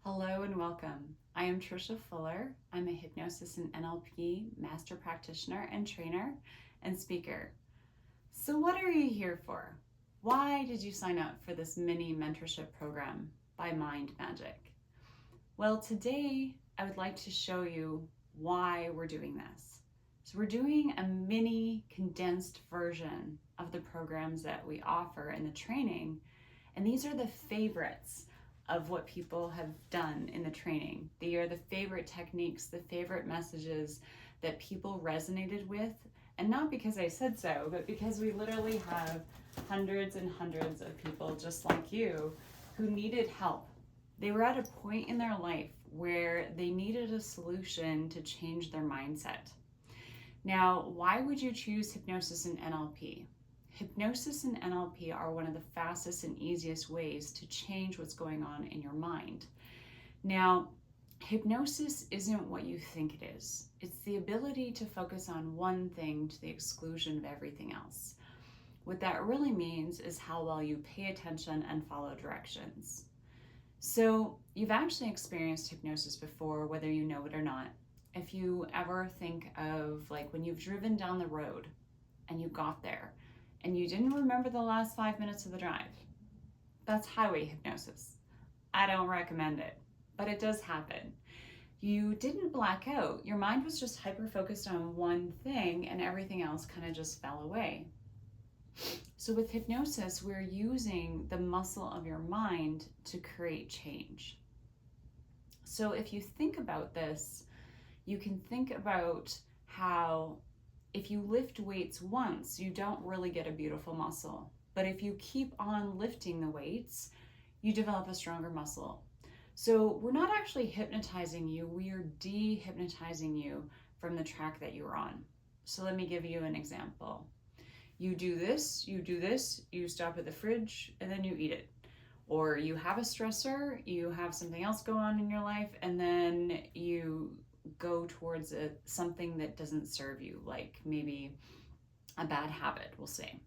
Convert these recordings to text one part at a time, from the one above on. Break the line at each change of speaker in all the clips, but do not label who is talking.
Hello and welcome. I am Trisha Fuller. I'm a hypnosis and NLP master practitioner and trainer and speaker. So what are you here for? Why did you sign up for this mini mentorship program by Mind Magic? Well, today I would like to show you why we're doing this. So we're doing a mini condensed version of the programs that we offer in the training, and these are the favorites of what people have done in the training. They are the favorite techniques, the favorite messages that people resonated with, and not because I said so, but because we literally have hundreds and hundreds of people just like you who needed help. They were at a point in their life where they needed a solution to change their mindset. Now, why would you choose hypnosis and NLP? Hypnosis and NLP are one of the fastest and easiest ways to change what's going on in your mind. Now, hypnosis isn't what you think it is. It's the ability to focus on one thing to the exclusion of everything else. What that really means is how well you pay attention and follow directions. So, you've actually experienced hypnosis before, whether you know it or not. If you ever think of like when you've driven down the road and you got there, and you didn't remember the last 5 minutes of the drive. That's highway hypnosis. I don't recommend it, but it does happen. You didn't black out. Your mind was just hyper-focused on one thing and everything else kind of just fell away. So with hypnosis, we're using the muscle of your mind to create change. So if you think about this, you can think about how if you lift weights once, you don't really get a beautiful muscle. But if you keep on lifting the weights, you develop a stronger muscle. So we're not actually hypnotizing you, we are de-hypnotizing you from the track that you're on. So let me give you an example. You do this, you stop at the fridge, and then you eat it. Or you have a stressor, you have something else go on in your life, and then you go towards something that doesn't serve you, like maybe a bad habit, we'll say.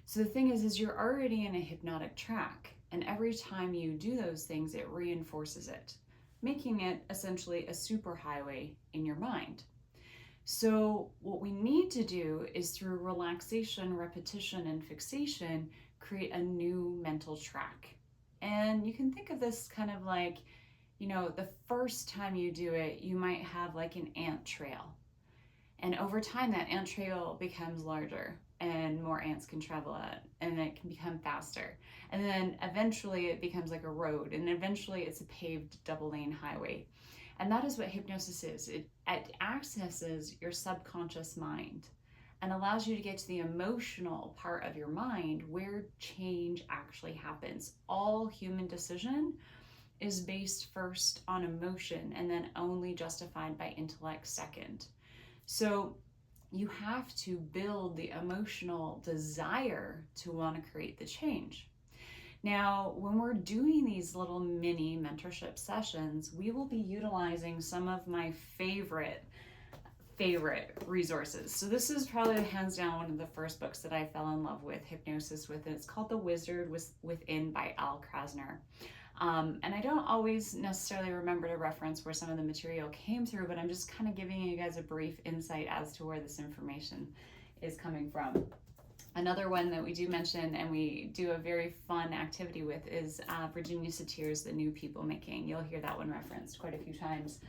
So the thing is you're already in a hypnotic track, and every time you do those things, it reinforces it, making it essentially a superhighway in your mind. So what we need to do is through relaxation, repetition, and fixation, create a new mental track. And you can think of this kind of like, the first time you do it, you might have like an ant trail. And over time, that ant trail becomes larger and more ants can travel it, and it can become faster. And then eventually it becomes like a road, and eventually it's a paved double-lane highway. And that is what hypnosis is. It accesses your subconscious mind and allows you to get to the emotional part of your mind where change actually happens. All human decision is based first on emotion and then only justified by intellect second. So you have to build the emotional desire to want to create the change. Now, when we're doing these little mini mentorship sessions, we will be utilizing some of my favorite resources. So this is probably hands down one of the first books that I fell in love with hypnosis with, and it's called The Wizard Within by Al Krasner. And I don't always necessarily remember to reference where some of the material came through, but I'm just kind of giving you guys a brief insight as to where this information is coming from. Another one that we do mention and we do a very fun activity with is Virginia Satir's The New People Making. You'll hear that one referenced quite a few times.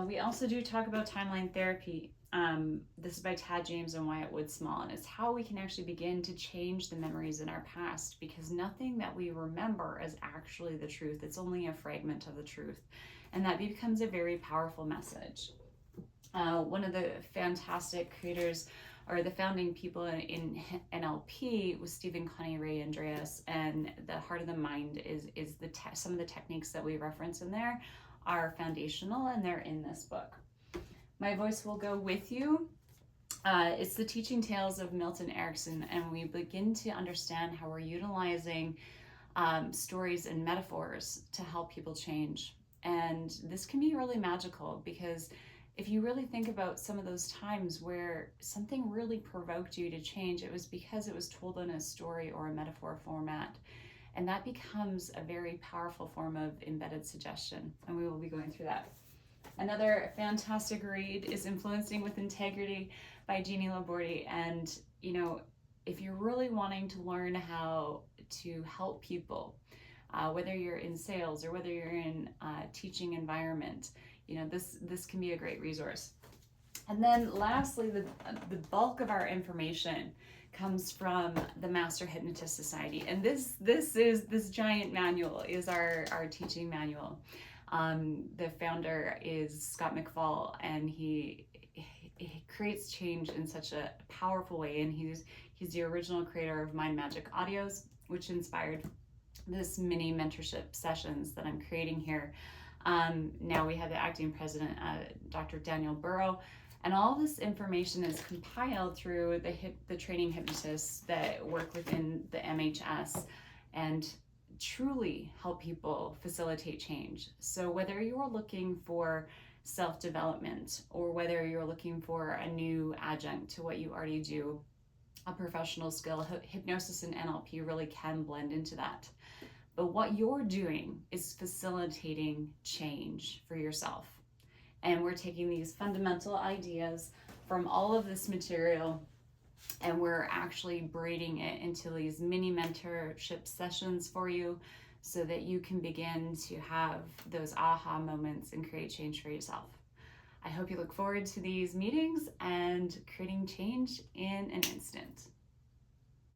We also do talk about timeline therapy. This is by Tad James and Wyatt Woodsmall, and it's how we can actually begin to change the memories in our past, because nothing that we remember is actually the truth. It's only a fragment of the truth, and that becomes a very powerful message. One of the fantastic creators or the founding people in NLP was Stephen Connie Ray Andreas, and the heart of the mind is some of the techniques that we reference in there are foundational, and they're in this book. My Voice Will Go With You. It's the teaching tales of Milton Erickson, and we begin to understand how we're utilizing stories and metaphors to help people change. And this can be really magical, because if you really think about some of those times where something really provoked you to change, it was because it was told in a story or a metaphor format. And that becomes a very powerful form of embedded suggestion. And we will be going through that. Another fantastic read is Influencing with Integrity by Jeannie Labordi. And, you know, if you're really wanting to learn how to help people, whether you're in sales or whether you're in a teaching environment, you know, this can be a great resource. And then lastly, the bulk of our information comes from the Master Hypnotist Society. And this giant manual is our teaching manual. The founder is Scott McFall, and he creates change in such a powerful way. And he's the original creator of Mind Magic Audios, which inspired this mini mentorship sessions that I'm creating here. Now we have the acting president, Dr. Daniel Burrow, and all this information is compiled through the training hypnotists that work within the MHS and truly help people facilitate change. So whether you're looking for self-development or whether you're looking for a new adjunct to what you already do, a professional skill, hypnosis and NLP really can blend into that. But what you're doing is facilitating change for yourself. And we're taking these fundamental ideas from all of this material and we're actually braiding it into these mini mentorship sessions for you so that you can begin to have those aha moments and create change for yourself. I hope you look forward to these meetings and creating change in an instant.